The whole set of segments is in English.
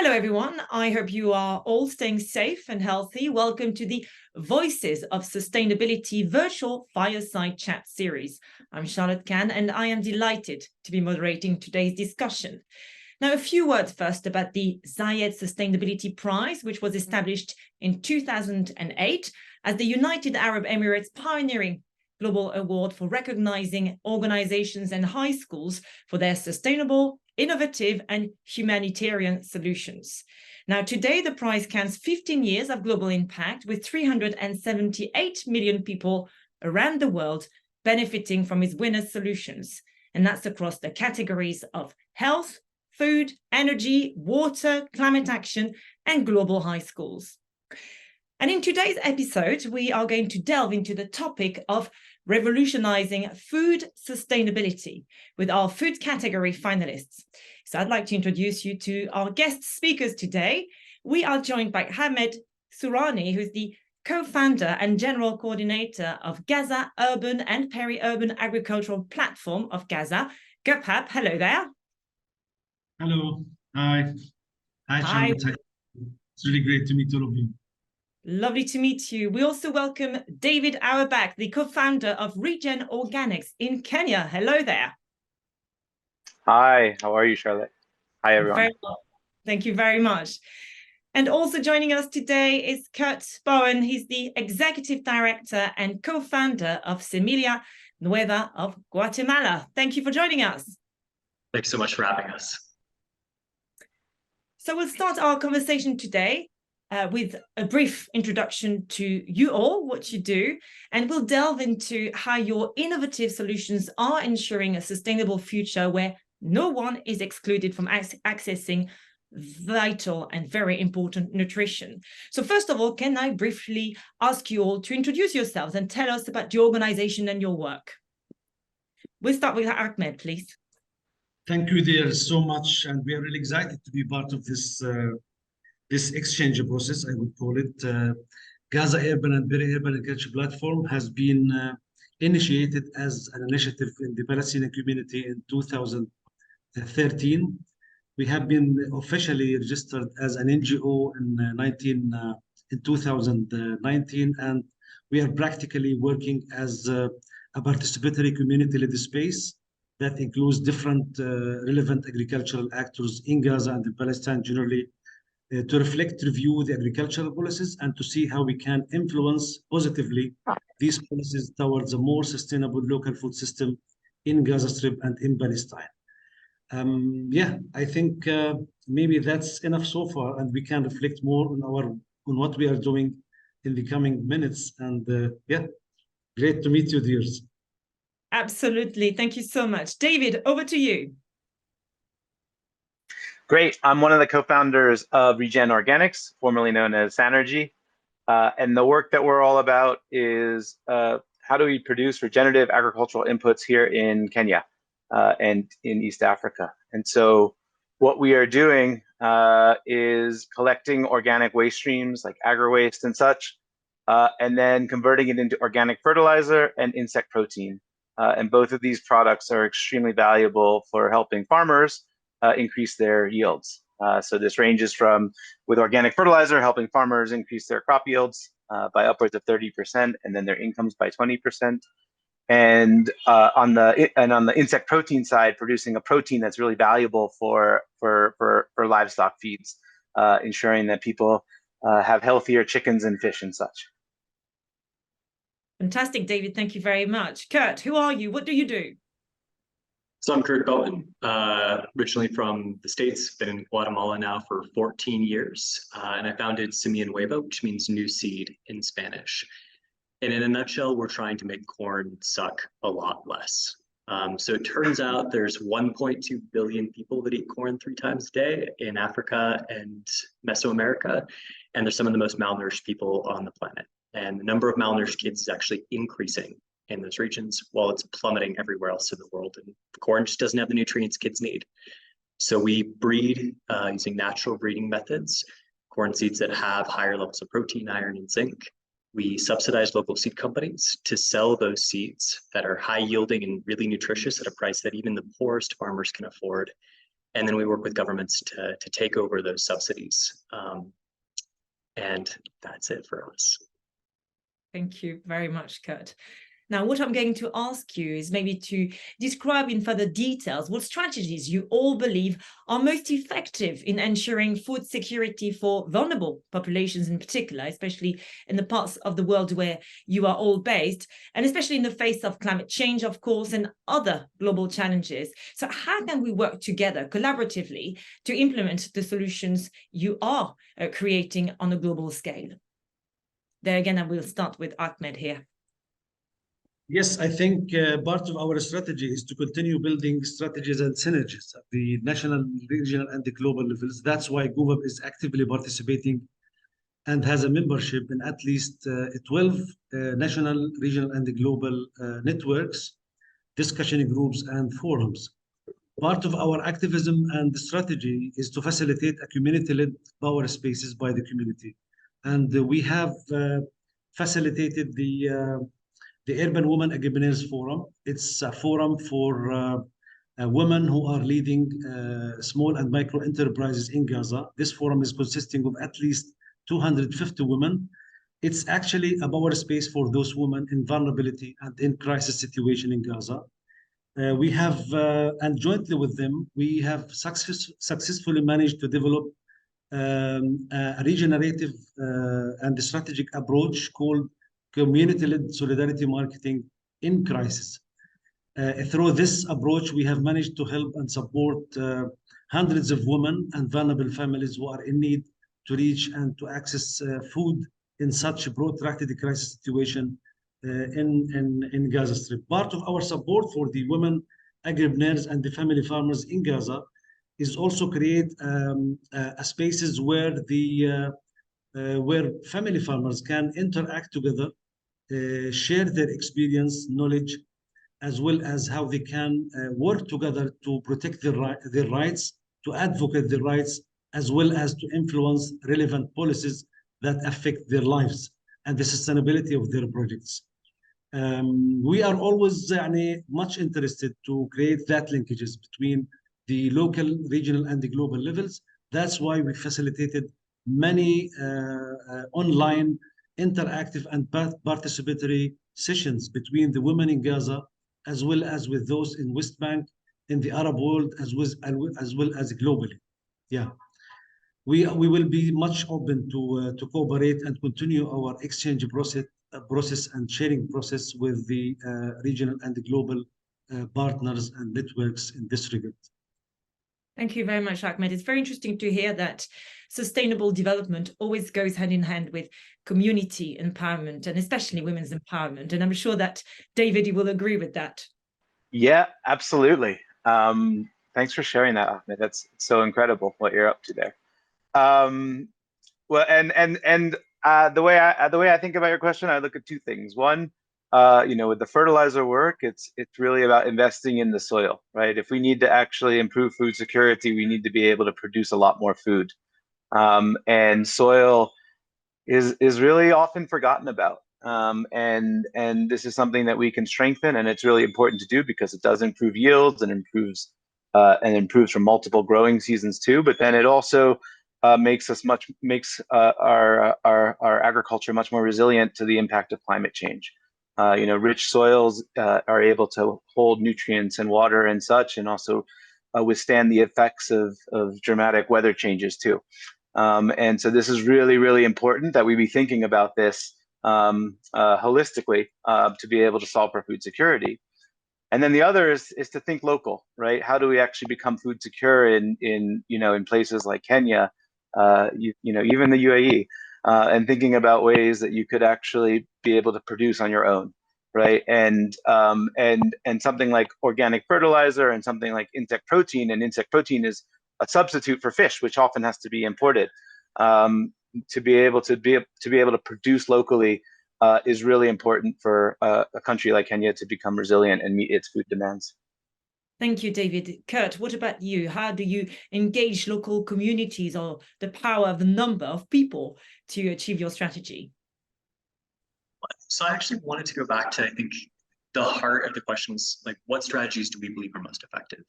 Hello, everyone. I hope you are all staying safe and healthy. Welcome to the Voices of Sustainability virtual fireside chat series. I'm Charlotte Khan, and I am delighted to be moderating today's discussion. Now, a few words first about the Zayed Sustainability Prize, which was established in 2008 as the United Arab Emirates Pioneering Global Award for recognizing organizations and high schools for their sustainable, innovative and humanitarian solutions. Now, today, the prize counts 15 years of global impact with 378 million people around the world benefiting from its winners' solutions. And that's across the categories of health, food, energy, water, climate action, and global high schools. And in today's episode, we are going to delve into the topic of revolutionizing food sustainability with our food category finalists. So I'd like to introduce you to our guest speakers today. We are joined by Ahmed Sourani, who's the co-founder and general coordinator of Gaza Urban and Peri-urban Agricultural Platform of Gaza, GUPAP. Hello there. Hello. Hi. Hi, Charlotte. It's really great to meet all of you. Lovely to meet you. We also welcome David Auerbach, the co-founder of Regen Organics in Kenya. Hello there. Hi, how are you, Charlotte? Hi, everyone. Very well. Thank you very much. And also joining us today is Curt Bowen. He's the executive director and co-founder of Semilla Nueva of Guatemala. Thank you for joining us. Thanks so much for having us. So we'll start our conversation today with a brief introduction to you all, what you do, and we'll delve into how your innovative solutions are ensuring a sustainable future where no one is excluded from accessing vital and very important nutrition. So first of all, can I briefly ask you all to introduce yourselves and tell us about your organization and your work? We'll start with Ahmed, please. Thank you, dear, so much. And we are really excited to be part of this this exchange process, I would call it. Gaza Urban and Peri-urban Agriculture Platform has been initiated as an initiative in the Palestinian community in 2013. We have been officially registered as an NGO in 2019, and we are practically working as a participatory community-led space that includes different relevant agricultural actors in Gaza and in Palestine generally, to reflect, review the agricultural policies and to see how we can influence positively these policies towards a more sustainable local food system in Gaza Strip and in Palestine. Yeah, I think maybe that's enough so far, and we can reflect more on what we are doing in the coming minutes. And yeah, great to meet you, dears. Absolutely. Thank you so much. David, over to you. Great. I'm one of the co-founders of Regen Organics, formerly known as Sanergy. And the work that we're all about is how do we produce regenerative agricultural inputs here in Kenya and in East Africa. And so what we are doing is collecting organic waste streams like agri-waste and such, and then converting it into organic fertilizer and insect protein. And both of these products are extremely valuable for helping farmers increase their yields. So this ranges from, with organic fertilizer, helping farmers increase their crop yields by upwards of 30%, and then their incomes by 20%. And on the insect protein side, producing a protein that's really valuable for livestock feeds, ensuring that people have healthier chickens and fish and such. Fantastic, David. Thank you very much. Curt, who are you? What do you do? So I'm Curt Bowen, originally from the States, been in Guatemala now for 14 years, and I founded Semilla Nueva, which means new seed in Spanish. And in a nutshell, we're trying to make corn suck a lot less. So it turns out there's 1.2 billion people that eat corn 3 times a day in Africa and Mesoamerica, and they're some of the most malnourished people on the planet. And the number of malnourished kids is actually increasing in those regions while it's plummeting everywhere else in the world. And the corn just doesn't have the nutrients kids need. So we breed using natural breeding methods, corn seeds that have higher levels of protein, iron, and zinc. We subsidize local seed companies to sell those seeds that are high yielding and really nutritious at a price that even the poorest farmers can afford. And then we work with governments to take over those subsidies. And that's it for us. Thank you very much, Curt. Now, what I'm going to ask you is maybe to describe in further details what strategies you all believe are most effective in ensuring food security for vulnerable populations in particular, especially in the parts of the world where you are all based, and especially in the face of climate change, of course, and other global challenges. So how can we work together collaboratively to implement the solutions you are creating on a global scale? There again, I will start with Ahmed here. Yes, I think part of our strategy is to continue building strategies and synergies at the national, regional, and the global levels. That's why GUPAP is actively participating and has a membership in at least 12 national, regional, and the global networks, discussion groups, and forums. Part of our activism and strategy is to facilitate a community-led power spaces by the community. And we have facilitated the Urban Women Entrepreneurs Forum. It's a forum for women who are leading small and micro enterprises in Gaza. This forum is consisting of at least 250 women. It's actually a power space for those women in vulnerability and in crisis situation in Gaza. We have, and jointly with them, we have successfully managed to develop a regenerative and strategic approach called community-led solidarity marketing in crisis. Through this approach, we have managed to help and support hundreds of women and vulnerable families who are in need to reach and to access food in such a protracted crisis situation in Gaza Strip. Part of our support for the women agripreneurs and the family farmers in Gaza is also create spaces where where family farmers can interact together, share their experience, knowledge, as well as how they can work together to protect their rights, to advocate their rights, as well as to influence relevant policies that affect their lives and the sustainability of their projects. We are always much interested to create that linkages between the local, regional, and the global levels. That's why we facilitated many online interactive and participatory sessions between the women in Gaza, as well as with those in West Bank, in the Arab world, as well as globally. Yeah, we will be much open to cooperate and continue our exchange process and sharing process with the regional and the global partners and networks in this regard. Thank you very much, Ahmed. It's very interesting to hear that sustainable development always goes hand in hand with community empowerment, and especially women's empowerment. And I'm sure that, David, you will agree with that. Yeah, absolutely. Thanks for sharing that, Ahmed. That's so incredible what you're up to there. Well, the way I think about your question, I look at two things. One, with the fertilizer work, it's really about investing in the soil, right? If we need to actually improve food security, we need to be able to produce a lot more food. And soil is really often forgotten about. And this is something that we can strengthen, and it's really important to do because it does improve yields and improves from multiple growing seasons too. But then it also makes our agriculture much more resilient to the impact of climate change. Rich soils are able to hold nutrients and water and such, and also withstand the effects of dramatic weather changes too. And so this is really, really important that we be thinking about this holistically to be able to solve for food security. And then the other is to think local, right? How do we actually become food secure in places like Kenya, even the UAE? And thinking about ways that you could actually be able to produce on your own, right? And something like organic fertilizer and something like insect protein, and insect protein is a substitute for fish, which often has to be imported. To be able to produce locally is really important for a country like Kenya to become resilient and meet its food demands. Thank you, David. Curt, what about you? How do you engage local communities or the power of the number of people to achieve your strategy? So I actually wanted to go back to, I think, the heart of the questions, like what strategies do we believe are most effective?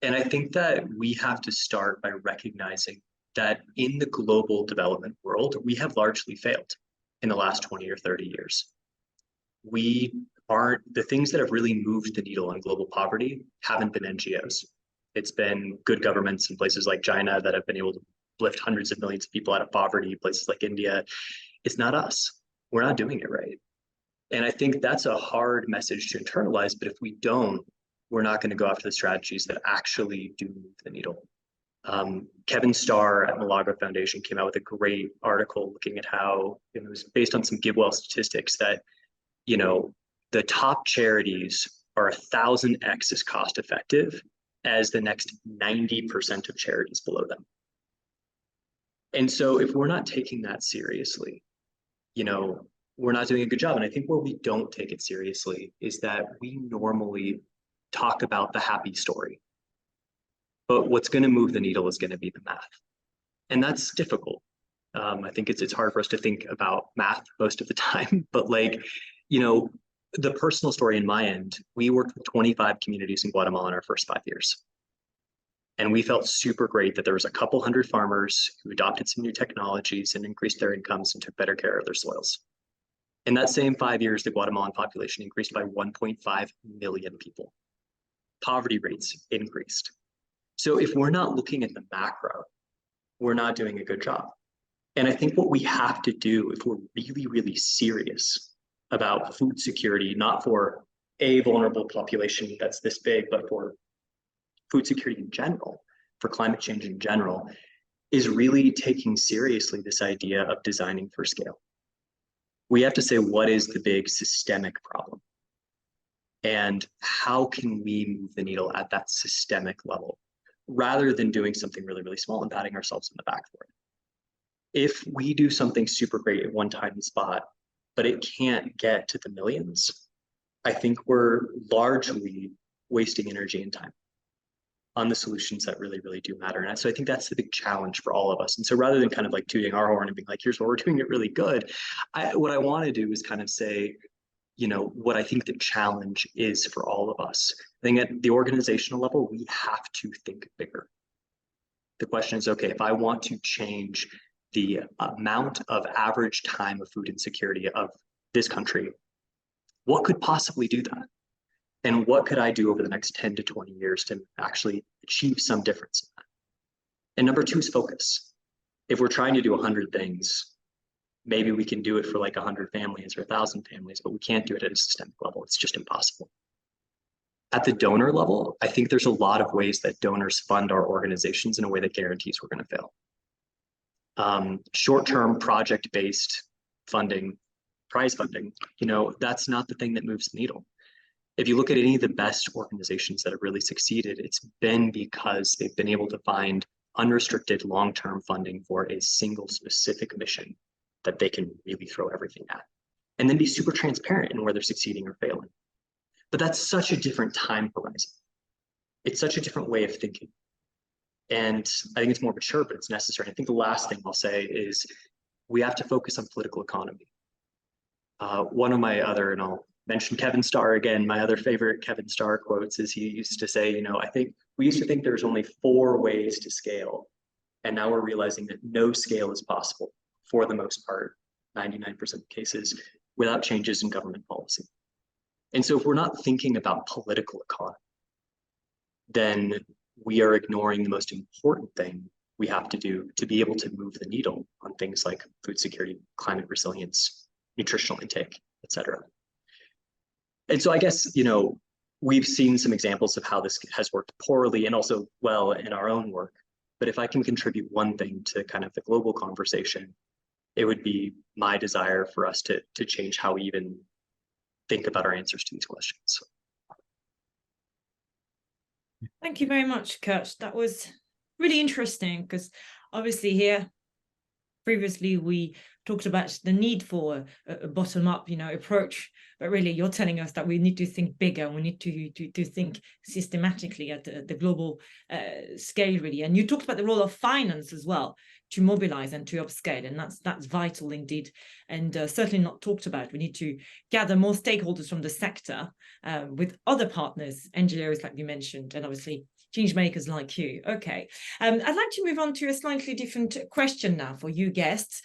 And I think that we have to start by recognizing that in the global development world, we have largely failed in the last 20 or 30 years. The things that have really moved the needle on global poverty haven't been NGOs. It's been good governments in places like China that have been able to lift hundreds of millions of people out of poverty, places like India. It's not us. We're not doing it right. And I think that's a hard message to internalize, but if we don't, we're not going to go after the strategies that actually do move the needle. Kevin Starr at Malaga Foundation came out with a great article looking at how it was based on some GiveWell statistics that, the top charities are 1,000x as cost effective as the next 90% of charities below them. And so if we're not taking that seriously, we're not doing a good job. And I think where we don't take it seriously is that we normally talk about the happy story. But what's going to move the needle is going to be the math. And that's difficult. I think it's hard for us to think about math most of the time. But the personal story in my end, we worked with 25 communities in Guatemala in our first 5 years. And we felt super great that there was a couple hundred farmers who adopted some new technologies and increased their incomes and took better care of their soils. In that same 5 years, the Guatemalan population increased by 1.5 million people. Poverty rates increased. So if we're not looking at the macro, we're not doing a good job. And I think what we have to do, if we're really, really serious about food security, not for a vulnerable population that's this big, but for food security in general, for climate change in general, is really taking seriously this idea of designing for scale. We have to say, what is the big systemic problem? And how can we move the needle at that systemic level, rather than doing something really, really small and patting ourselves on the back for it? If we do something super great at one tiny spot, but it can't get to the millions, I think we're largely wasting energy and time on the solutions that really, really do matter. And so I think that's the big challenge for all of us. And so rather than kind of like tooting our horn and being like, here's what we're doing it really good, what I want to do is kind of say, what I think the challenge is for all of us. I think at the organizational level, we have to think bigger. The question is, okay, if I want to change the amount of average time of food insecurity of this country, what could possibly do that? And what could I do over the next 10 to 20 years to actually achieve some difference in that? And number two is focus. If we're trying to do 100 things, maybe we can do it for like 100 families or 1,000 families, but we can't do it at a systemic level. It's just impossible. At the donor level, I think there's a lot of ways that donors fund our organizations in a way that guarantees we're going to fail. Short-term project-based funding, prize funding, that's not the thing that moves the needle. If you look at any of the best organizations that have really succeeded, it's been because they've been able to find unrestricted long-term funding for a single specific mission that they can really throw everything at, and then be super transparent in where they're succeeding or failing. But that's such a different time horizon. It's such a different way of thinking. And I think it's more mature, but it's necessary. I think the last thing I'll say is we have to focus on political economy. One of my other, and I'll mention Kevin Starr again, my other favorite Kevin Starr quotes is he used to say, I think we used to think there's only 4 ways to scale. And now we're realizing that no scale is possible for the most part, 99% of cases, without changes in government policy. And so if we're not thinking about political economy, then we are ignoring the most important thing we have to do to be able to move the needle on things like food security, climate resilience, nutritional intake, et cetera. And so I guess, we've seen some examples of how this has worked poorly and also well in our own work. But if I can contribute one thing to kind of the global conversation, it would be my desire for us to change how we even think about our answers to these questions. Thank you very much, Curt. That was really interesting because obviously here, previously we talked about the need for a bottom-up, approach, but really you're telling us that we need to think bigger. We need to think systematically at the global scale, really. And you talked about the role of finance as well to mobilize and to upscale, and that's vital indeed, and certainly not talked about. We need to gather more stakeholders from the sector with other partners, NGOs like you mentioned, and obviously change makers like you. Okay. I'd like to move on to a slightly different question now for you guests,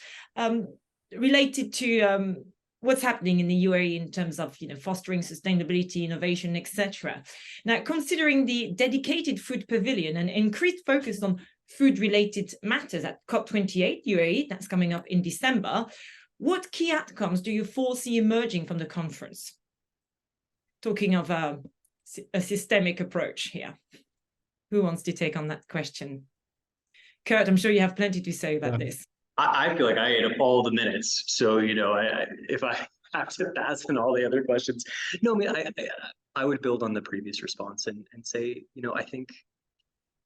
related to what's happening in the UAE in terms of, fostering sustainability, innovation, etc. Now, considering the dedicated food pavilion and increased focus on food-related matters at COP28 UAE, that's coming up in December, what key outcomes do you foresee emerging from the conference? Talking of a systemic approach here. Who wants to take on that question? Curt, I'm sure you have plenty to say about this. I feel like I ate up all the minutes. So, if I have to pass on all the other questions. No, I mean, I would build on the previous response and say, I think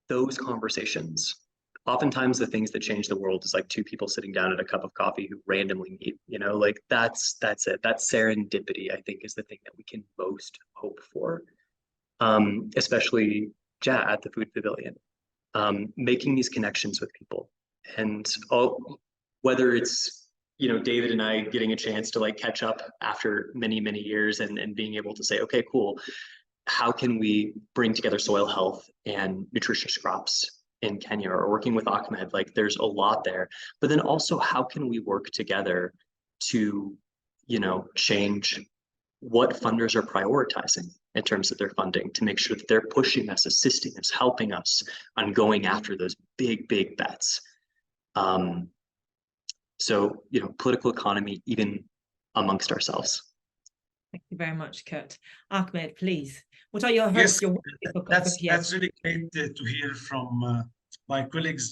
those conversations, oftentimes the things that change the world is like two people sitting down at a cup of coffee who randomly meet, like that's it. That serendipity, I think, is the thing that we can most hope for, especially at the food pavilion, making these connections with people. And whether it's, David and I getting a chance to like catch up after many, many years and being able to say, okay, cool. How can we bring together soil health and nutritious crops in Kenya, or working with Ahmed? Like there's a lot there, but then also how can we work together to, change what funders are prioritizing in terms of their funding to make sure that they're pushing us, assisting us, helping us on going after those big, big bets. So, political economy, even amongst ourselves. Thank you very much, Curt. Ahmed, please. What are your hopes? Yes, that's really great to hear from my colleagues.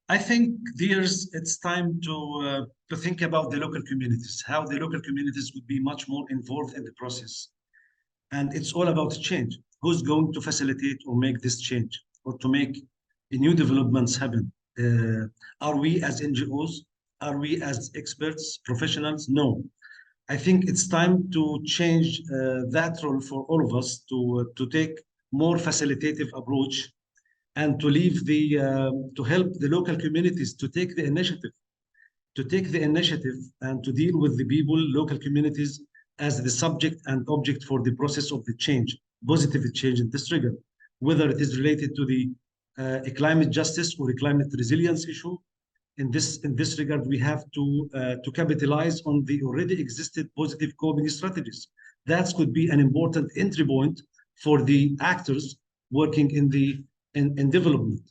I think it's time to think about the local communities, how the local communities would be much more involved in the process. And it's all about change. Who's going to facilitate or make this change, or to make new developments happen? Are we as NGOs? Are we as experts, professionals? No. I think it's time to change that role for all of us to take more facilitative approach, and to leave to help the local communities to take the initiative, and to deal with the people, local communities, as the subject and object for the process of the change, positive change in this regard, whether it is related to the a climate justice or a climate resilience issue. In this regard, we have to capitalize on the already existed positive coping strategies. That could be an important entry point for the actors working in development.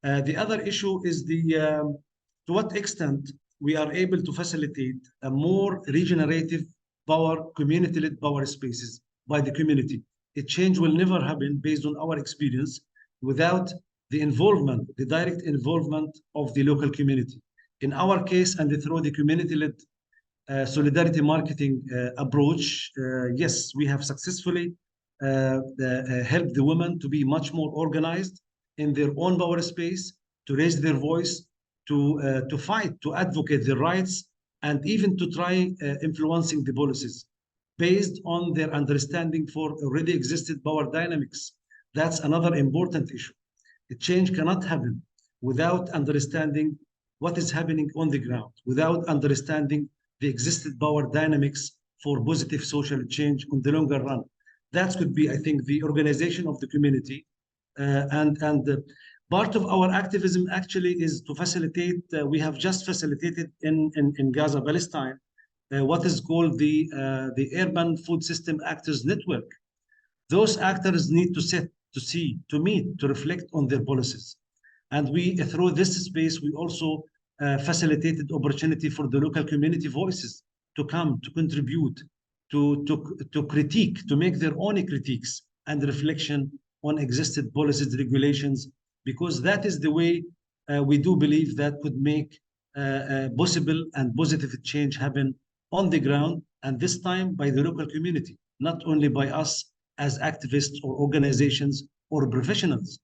The other issue is to what extent we are able to facilitate a more regenerative power, community-led power spaces by the community. A change will never happen, based on our experience, without the direct involvement of the local community. In our case, and through the community-led solidarity marketing approach, yes, we have successfully helped the women to be much more organized in their own power space, to raise their voice, to fight, to advocate their rights, and even to try influencing the policies based on their understanding for already existed power dynamics. That's another important issue. The change cannot happen without understanding what is happening on the ground, without understanding the existed power dynamics for positive social change on the longer run. That could be, I think, the organization of the community. Part of our activism actually is to facilitate, we have just facilitated in Gaza, Palestine, what is called the Urban Food System Actors Network. Those actors need to meet, to reflect on their policies. And through this space, we also facilitated opportunity for the local community voices to come, to contribute, to critique, to make their own critiques and reflection on existed policies, regulations, because that is the way we do believe that could make possible and positive change happen on the ground, and this time by the local community, not only by us as activists or organizations or professionals.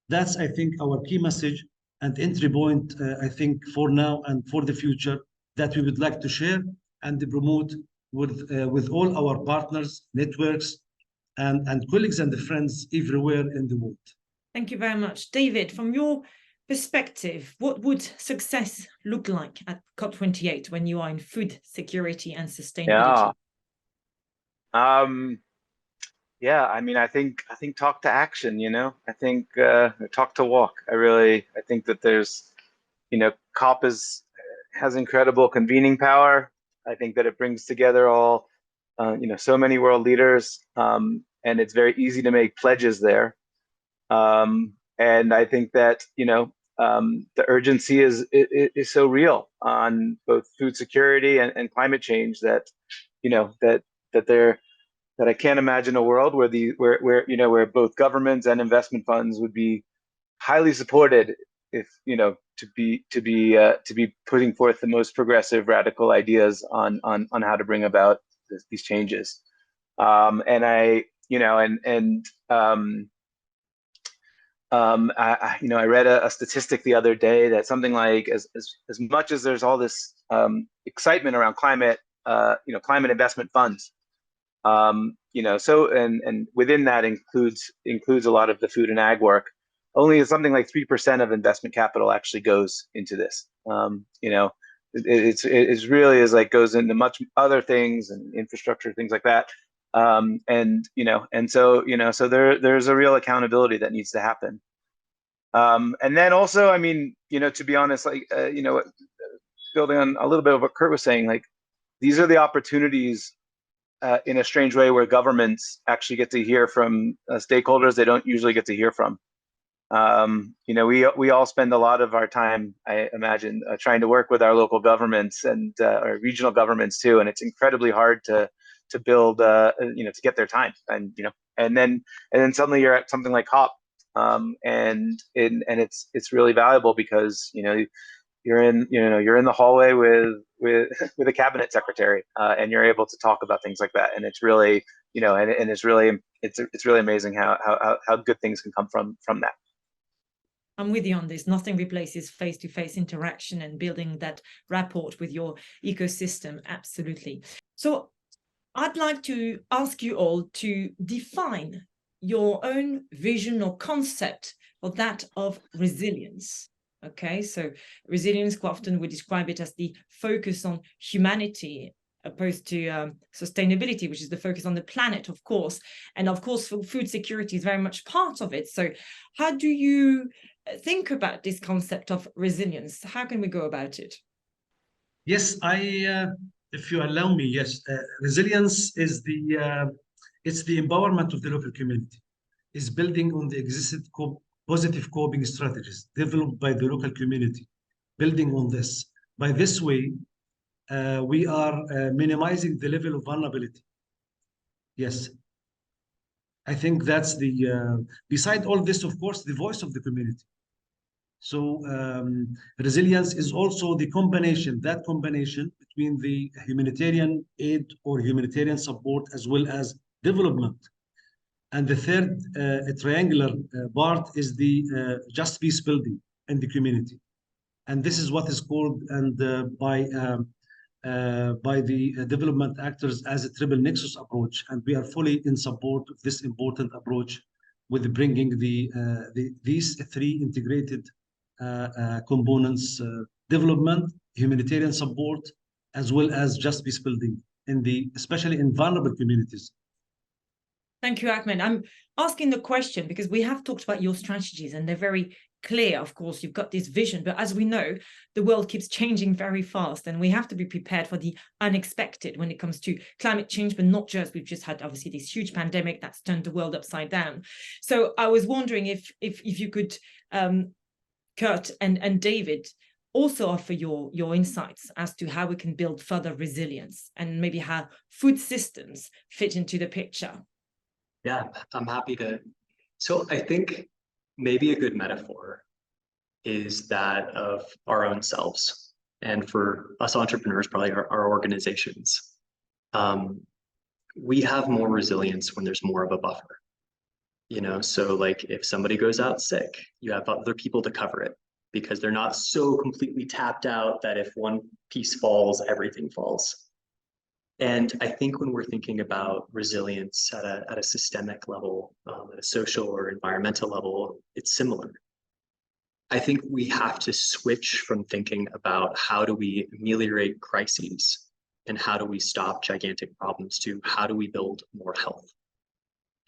That's, I think, our key message and entry point, I think, for now and for the future, that we would like to share and promote with all our partners, networks, and colleagues and friends everywhere in the world. Thank you very much. David, from your perspective, what would success look like at COP28 when you are in food security and sustainability? Yeah. Yeah, I mean, I think talk to action, you know. I think talk to walk. I think that there's, COP has incredible convening power. I think that it brings together all, so many world leaders, and it's very easy to make pledges there. And I think that, the urgency is so real on both food security and climate change that, that there that I can't imagine a world where where both governments and investment funds would be highly supported if to be putting forth the most progressive radical ideas on how to bring about these changes. And I you know and I read a statistic the other day that something like as much as there's all this excitement around climate, climate investment funds, so and within that includes a lot of the food and ag work. Only something like 3% of investment capital actually goes into this. It's really is like goes into much other things and infrastructure, things like that. So there's a real accountability that needs to happen. And then also, I mean, to be honest, like building on a little bit of what Curt was saying, like these are the opportunities in a strange way where governments actually get to hear from stakeholders they don't usually get to hear from. We all spend a lot of our time, I imagine, trying to work with our local governments and our regional governments too, and it's incredibly hard to build, to get their time, and then suddenly you're at something like COP, and it's really valuable because you're in the hallway with a cabinet secretary, and you're able to talk about things like that, and it's really and it's really amazing how good things can come from that. I'm with you on this. Nothing replaces face-to-face interaction and building that rapport with your ecosystem. Absolutely. So I'd like to ask you all to define your own vision or concept for that of resilience. Okay, so resilience, quite often we describe it as the focus on humanity opposed to sustainability, which is the focus on the planet, of course. And of course, food security is very much part of it. So how do you think about this concept of resilience? How can we go about it? Yes, if you allow me, yes, resilience is it's the empowerment of the local community. It's building on the existing positive coping strategies developed by the local community. Building on this, by this way, we are minimizing the level of vulnerability. Yes, I think that's beside all this, of course, the voice of the community. So resilience is also the combination between the humanitarian aid or humanitarian support as well as development. And the third triangular part is the just peace building in the community. And this is what is called by the development actors as a triple nexus approach. And we are fully in support of this important approach with bringing these three integrated components, development, humanitarian support, as well as just peace building, especially in vulnerable communities. Thank you, Ahmed. I'm asking the question because we have talked about your strategies and they're very clear. Of course, you've got this vision, but as we know, the world keeps changing very fast and we have to be prepared for the unexpected when it comes to climate change, but not just. We've just had obviously this huge pandemic that's turned the world upside down. So I was wondering if you could, Curt and David, also offer your insights as to how we can build further resilience and maybe how food systems fit into the picture. Yeah, I'm happy to. So I think maybe a good metaphor is that of our own selves. And for us entrepreneurs, probably our organizations. We have more resilience when there's more of a buffer. So like if somebody goes out sick, you have other people to cover it because they're not so completely tapped out that if one piece falls, everything falls. And I think when we're thinking about resilience at a systemic level, at a social or environmental level, it's similar. I think we have to switch from thinking about how do we ameliorate crises and how do we stop gigantic problems to how do we build more health.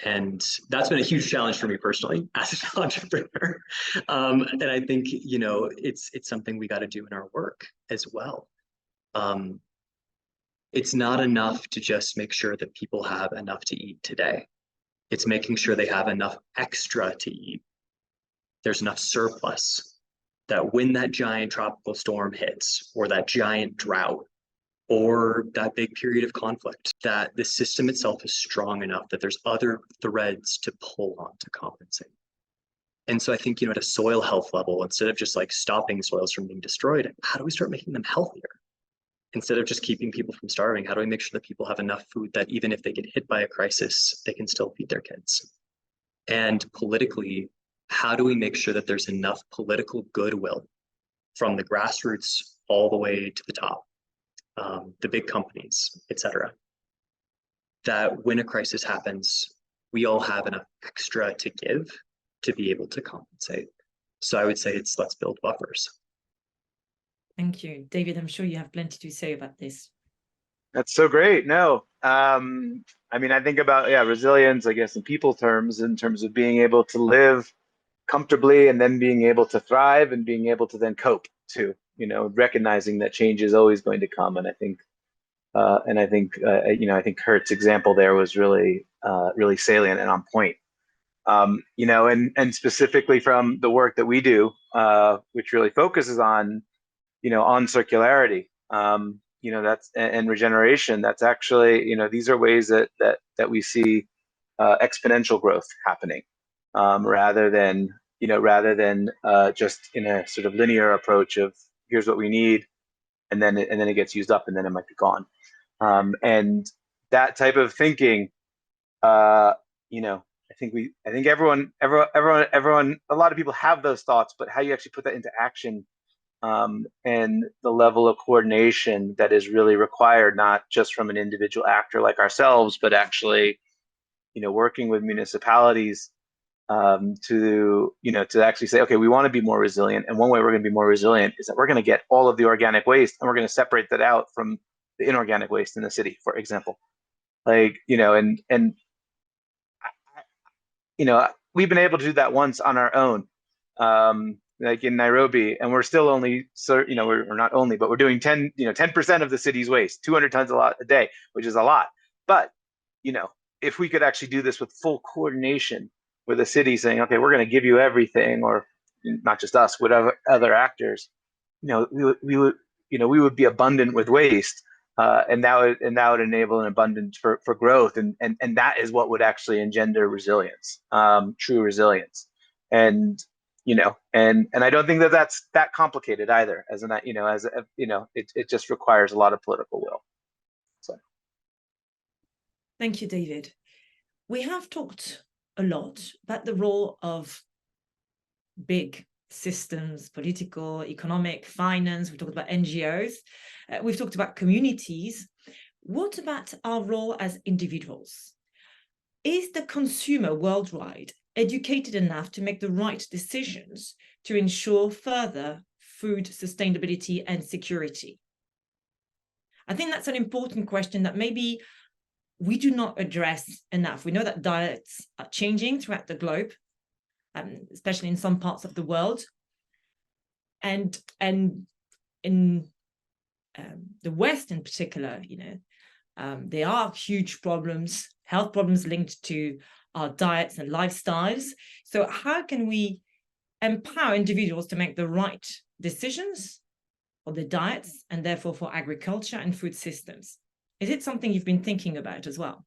And that's been a huge challenge for me personally as an entrepreneur. And I think, you know, it's something we got to do in our work as well. It's not enough to just make sure that people have enough to eat today. It's making sure they have enough extra to eat. There's enough surplus that when that giant tropical storm hits, or that giant drought, or that big period of conflict, that the system itself is strong enough that there's other threads to pull on to compensate. And so I think, you know, at a soil health level, instead of just like stopping soils from being destroyed, how do we start making them healthier? Instead of just keeping people from starving, how do we make sure that people have enough food that even if they get hit by a crisis, they can still feed their kids? And politically, how do we make sure that there's enough political goodwill from the grassroots all the way to the top, the big companies, et cetera, that when a crisis happens, we all have enough extra to give to be able to compensate? So I would say it's let's build buffers. Thank you. David, I'm sure you have plenty to say about this. That's so great. No, I mean, I think about, yeah, resilience, I guess, in people terms, in terms of being able to live comfortably and then being able to thrive and being able to then cope too, you know, recognizing that change is always going to come. And I think, you know, I think Curt's example there was really, really salient and on point. You know, and specifically from the work that we do, which really focuses on, you know, on circularity, you know, that's and regeneration. That's actually, you know, these are ways that we see exponential growth happening, rather than just in a sort of linear approach of here's what we need, and then it gets used up and then it might be gone. And that type of thinking, you know, I think everyone, a lot of people have those thoughts, but how you actually put that into action, and the level of coordination that is really required, not just from an individual actor like ourselves, but actually, you know, working with municipalities, to, you know, to actually say, okay, we want to be more resilient. And one way we're going to be more resilient is that we're going to get all of the organic waste and we're going to separate that out from the inorganic waste in the city, for example. Like, you know, and you know, we've been able to do that once on our own, like in Nairobi, and we're still only, you know, we're not only, but we're doing 10% of the city's waste, 200 tons a day, which is a lot. But, you know, if we could actually do this with full coordination with the city saying, okay, we're going to give you everything, or not just us, whatever other actors, you know, we would be abundant with waste. And that would enable an abundance for growth, and that is what would actually engender resilience, true resilience. And you know, and I don't think that that's that complicated either. It just requires a lot of political will. So, thank you, David. We have talked a lot about the role of big systems, political, economic, finance. We talked about NGOs. We've talked about communities. What about our role as individuals? Is the consumer worldwide educated enough to make the right decisions to ensure further food sustainability and security? I think that's an important question that maybe we do not address enough. We know that diets are changing throughout the globe, especially in some parts of the world. And in the West in particular, you know, there are huge problems, health problems linked to our diets and lifestyles. So how can we empower individuals to make the right decisions for their diets and therefore for agriculture and food systems? Is it something you've been thinking about as well?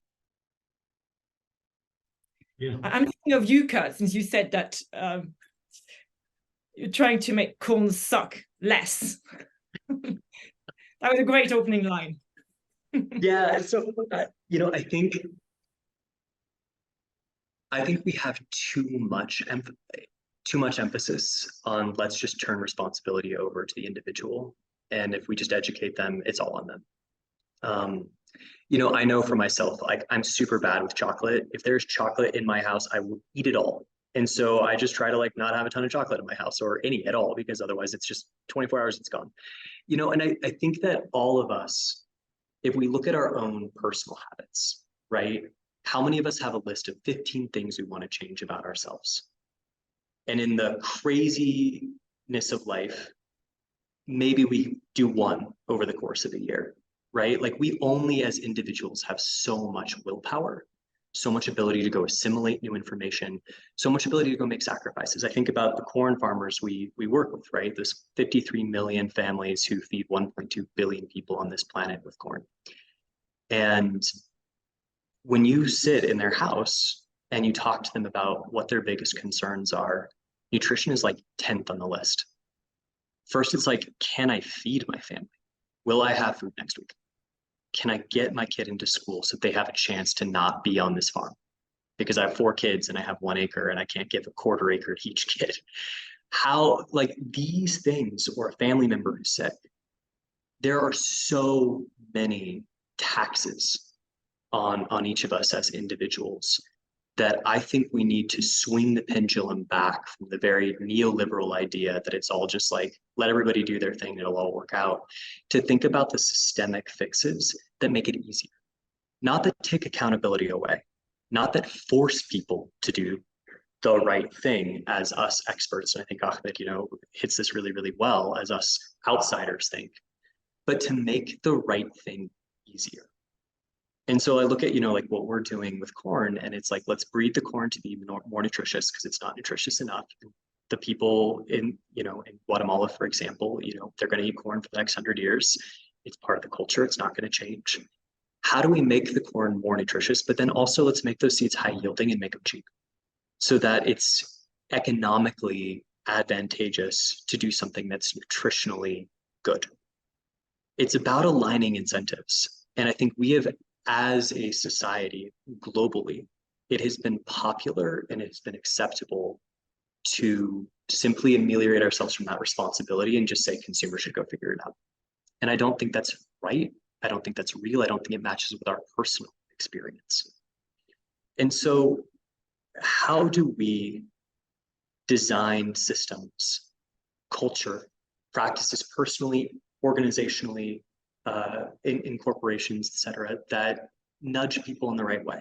Yeah. I'm thinking of you, Curt, since you said that you're trying to make corn suck less. That was a great opening line. Yeah, so you know, I think we have too much emphasis on let's just turn responsibility over to the individual, and if we just educate them, it's all on them. You know, I know for myself, like I'm super bad with chocolate. If there's chocolate in my house, I will eat it all. And so I just try to like not have a ton of chocolate in my house, or any at all, because otherwise it's just 24 hours, it's gone. You know, and I think that all of us, if we look at our own personal habits, right? How many of us have a list of 15 things we want to change about ourselves? And in the craziness of life, maybe we do one over the course of a year, right? Like we only as individuals have so much willpower, so much ability to go assimilate new information, so much ability to go make sacrifices. I think about the corn farmers we work with, right? There's 53 million families who feed 1.2 billion people on this planet with corn. And when you sit in their house and you talk to them about what their biggest concerns are, nutrition is like 10th on the list. First, it's like, can I feed my family? Will I have food next week? Can I get my kid into school so they have a chance to not be on this farm? Because I have 4 kids and I have 1 acre and I can't give a 1/4 acre to each kid. How, like these things, or a family member who's sick, there are so many taxes on each of us as individuals that I think we need to swing the pendulum back from the very neoliberal idea that it's all just like, let everybody do their thing, it'll all work out, to think about the systemic fixes that make it easier. Not that take accountability away, not that force people to do the right thing as us experts. And I think Ahmed, hits this really, really well, as us outsiders think, but to make the right thing easier. And so I look at, like what we're doing with corn, and it's like, let's breed the corn to be more nutritious because it's not nutritious enough. The people in Guatemala, for example, they're going to eat corn for the next 100 years. It's part of the culture. It's not going to change. How do we make the corn more nutritious? But then also let's make those seeds high yielding and make them cheap so that it's economically advantageous to do something that's nutritionally good. It's about aligning incentives. And I think we have, as a society globally, it has been popular and it's been acceptable to simply ameliorate ourselves from that responsibility and just say consumers should go figure it out. And I don't think that's right. I don't think that's real. I don't think it matches with our personal experience. And so how do we design systems, culture, practices personally, organizationally, in corporations, et cetera, that nudge people in the right way,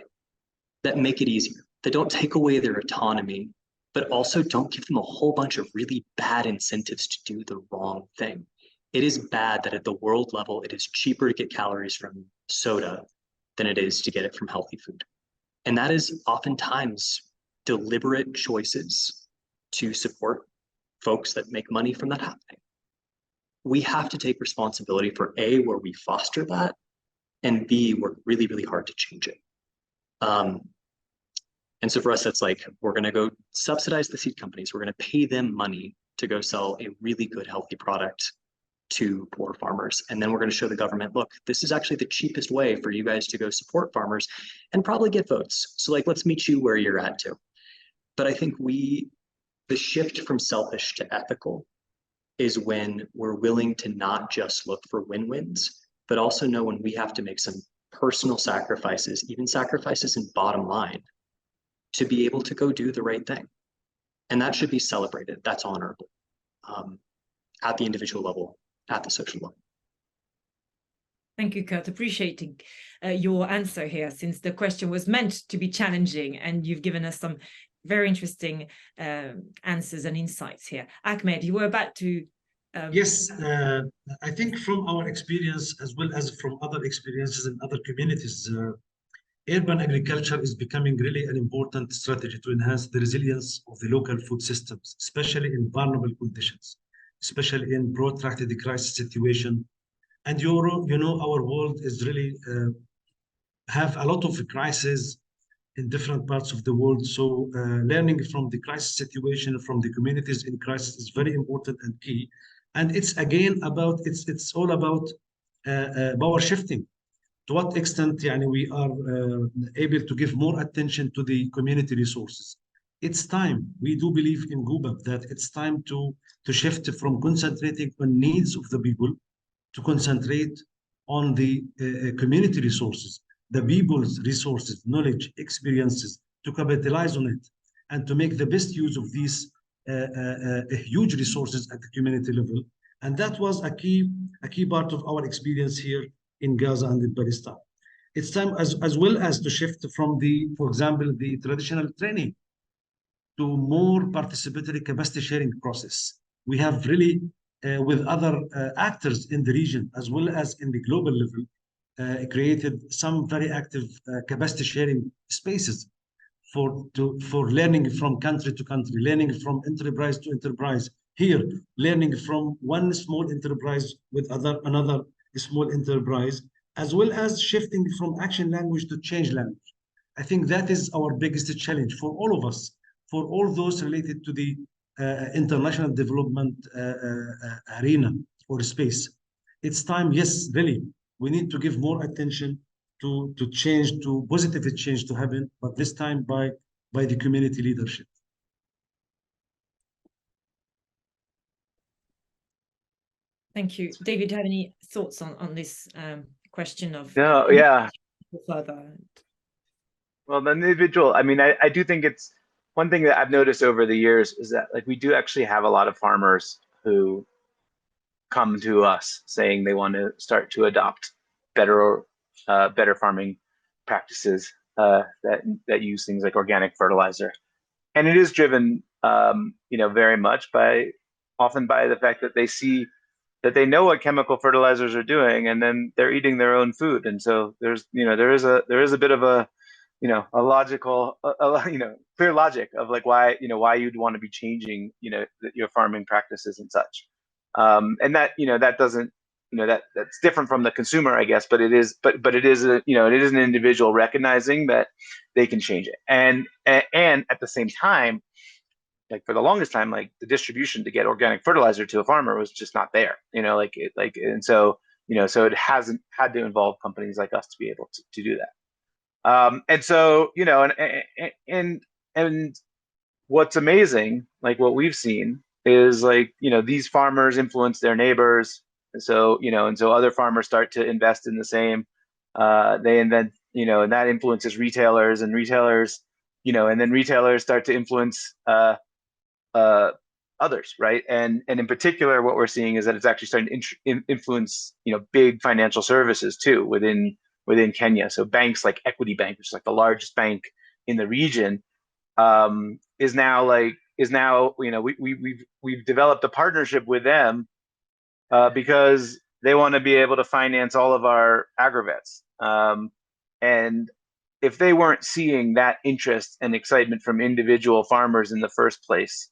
that make it easier, that don't take away their autonomy, but also don't give them a whole bunch of really bad incentives to do the wrong thing. It is bad that at the world level, it is cheaper to get calories from soda than it is to get it from healthy food. And that is oftentimes deliberate choices to support folks that make money from that happening. We have to take responsibility for A, where we foster that, and B, work really, really hard to change it. And so for us, that's like, we're going to go subsidize the seed companies. We're going to pay them money to go sell a really good, healthy product to poor farmers. And then we're going to show the government, look, this is actually the cheapest way for you guys to go support farmers and probably get votes. So like, let's meet you where you're at too. But I think the shift from selfish to ethical is when we're willing to not just look for win-wins, but also know when we have to make some personal sacrifices, even sacrifices in bottom line, to be able to go do the right thing. And that should be celebrated. That's honorable at the individual level, at the social level. Thank you, Curt. Appreciating your answer here, since the question was meant to be challenging, and you've given us some very interesting answers and insights here. Ahmed, you were about to... Yes, I think from our experience, as well as from other experiences in other communities, urban agriculture is becoming really an important strategy to enhance the resilience of the local food systems, especially in vulnerable conditions, especially in protracted crisis situation. And our world is really have a lot of crises in different parts of the world. So learning from the crisis situation, from the communities in crisis is very important and key. And it's again about, it's all about power shifting. To what extent we are able to give more attention to the community resources. It's time. We do believe in GUPAP that it's time to shift from concentrating on needs of the people to concentrate on the community resources, the people's resources, knowledge, experiences, to capitalize on it and to make the best use of these huge resources at the community level. And that was a key part of our experience here in Gaza and in Palestine. It's time as well as to shift from for example, the traditional training to more participatory capacity sharing process. We have really, with other actors in the region, as well as in the global level, created some very active capacity sharing spaces for learning from country to country, learning from enterprise to enterprise. Here, learning from one small enterprise with another small enterprise, as well as shifting from action language to change language. I think that is our biggest challenge for all of us, for all those related to the international development arena or space. It's time, yes, really, we need to give more attention to change, to positive change to happen, but this time by the community leadership. Thank you. David, do you have any thoughts on this question of further? Well, the individual, I mean, I do think it's one thing that I've noticed over the years is that like we do actually have a lot of farmers who come to us saying they want to start to adopt better farming practices that use things like organic fertilizer, and it is driven, very much often by the fact that they see that they know what chemical fertilizers are doing, and then they're eating their own food, and so there is a bit of a a logical, clear logic of like why you'd want to be changing, your farming practices and such. And that, that doesn't, that's different from the consumer, I guess, but it is an individual recognizing that they can change it. And at the same time, like for the longest time, like the distribution to get organic fertilizer to a farmer was just not there, and so, so it hasn't had to involve companies like us to be able to do that. And so, and what's amazing, like what we've seen is like, these farmers influence their neighbors. And so, and so other farmers start to invest in the same, they invent, and that influences retailers, and retailers, and then retailers start to influence, others, right? And in particular, what we're seeing is that it's actually starting to influence, big financial services too within Kenya. So banks like Equity Bank, which is like the largest bank in the region, is now we've developed a partnership with them because they want to be able to finance all of our agri-vets. And if they weren't seeing that interest and excitement from individual farmers in the first place,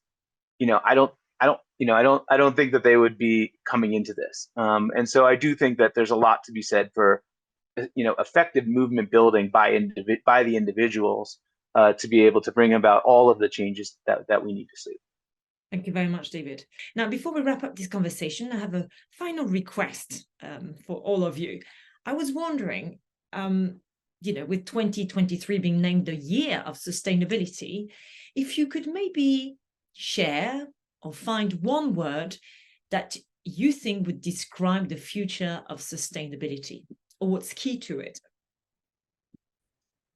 I don't think that they would be coming into this. And so I do think that there's a lot to be said for effective movement building by the individuals to be able to bring about all of the changes that we need to see. Thank you very much, David. Now, before we wrap up this conversation, I have a final request for all of you. I was wondering, with 2023 being named the year of sustainability, if you could maybe share or find one word that you think would describe the future of sustainability, or what's key to it?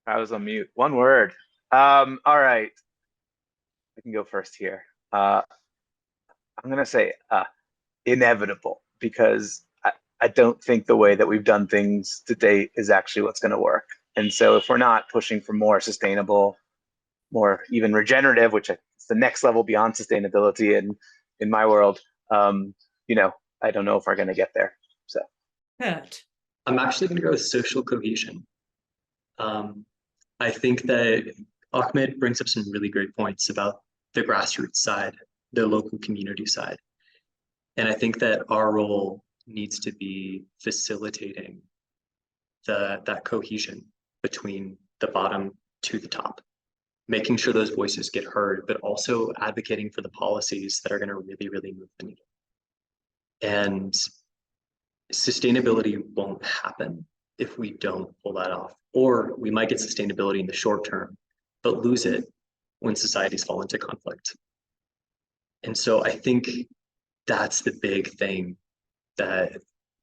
I was on mute. One word. All right. I can go first here. I'm going to say inevitable, because I don't think the way that we've done things to date is actually what's going to work. And so if we're not pushing for more sustainable, more even regenerative, which is the next level beyond sustainability in my world, I don't know if we're going to get there. So, Curt. I'm actually going to go with social cohesion. I think that Ahmed brings up some really great points about the grassroots side, the local community side. And I think that our role needs to be facilitating that cohesion between the bottom to the top, making sure those voices get heard, but also advocating for the policies that are going to really, really move the needle. And sustainability won't happen if we don't pull that off. Or we might get sustainability in the short term, but lose it when societies fall into conflict. And so I think that's the big thing that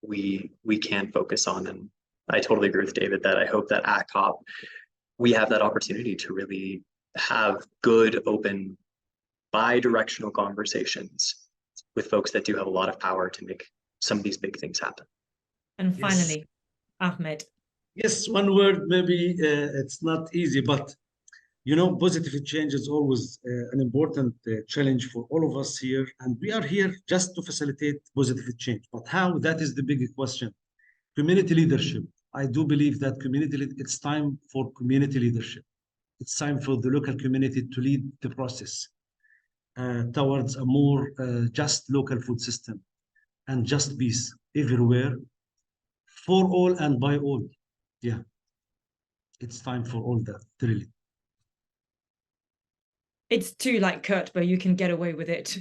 we can focus on. And I totally agree with David that I hope that at COP, we have that opportunity to really have good, open, bi-directional conversations with folks that do have a lot of power to make some of these big things happen. And finally, yes. Ahmed. Yes, one word, maybe it's not easy, but you know, positive change is always an important challenge for all of us here. And we are here just to facilitate positive change. But how? That is the big question. Community leadership. I do believe that it's time for community leadership. It's time for the local community to lead the process towards a more just local food system and just peace everywhere for all and by all. Yeah, it's time for all that, really. It's too like Curt, but you can get away with it.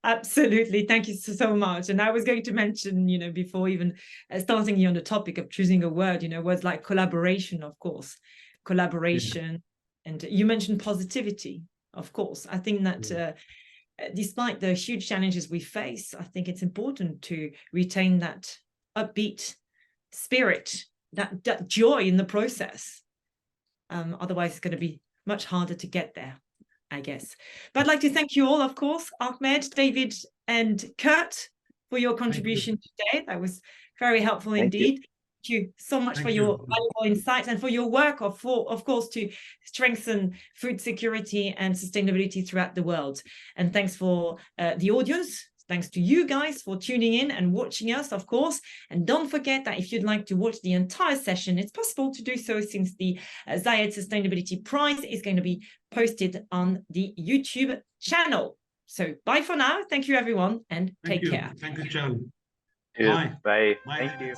Absolutely. Thank you so much. And I was going to mention, you know, before even starting you on the topic of choosing a word, you know, words like collaboration, of course, collaboration. Yeah. And you mentioned positivity, of course. I think that despite the huge challenges we face, I think it's important to retain that upbeat spirit, that joy in the process. Otherwise, it's going to be much harder to get there, I guess. But I'd like to thank you all, of course, Ahmed, David, and Curt, for your contribution today. That was very helpful indeed. Thank you so much for your valuable insights and for your work, of course, to strengthen food security and sustainability throughout the world. And thanks for the audience. Thanks to you guys for tuning in and watching us, of course. And don't forget that if you'd like to watch the entire session, it's possible to do so since the Zayed Sustainability Prize is going to be posted on the YouTube channel. So bye for now. Thank you, everyone, and take care. Thank you, Charlie. Bye. Bye. Thank you.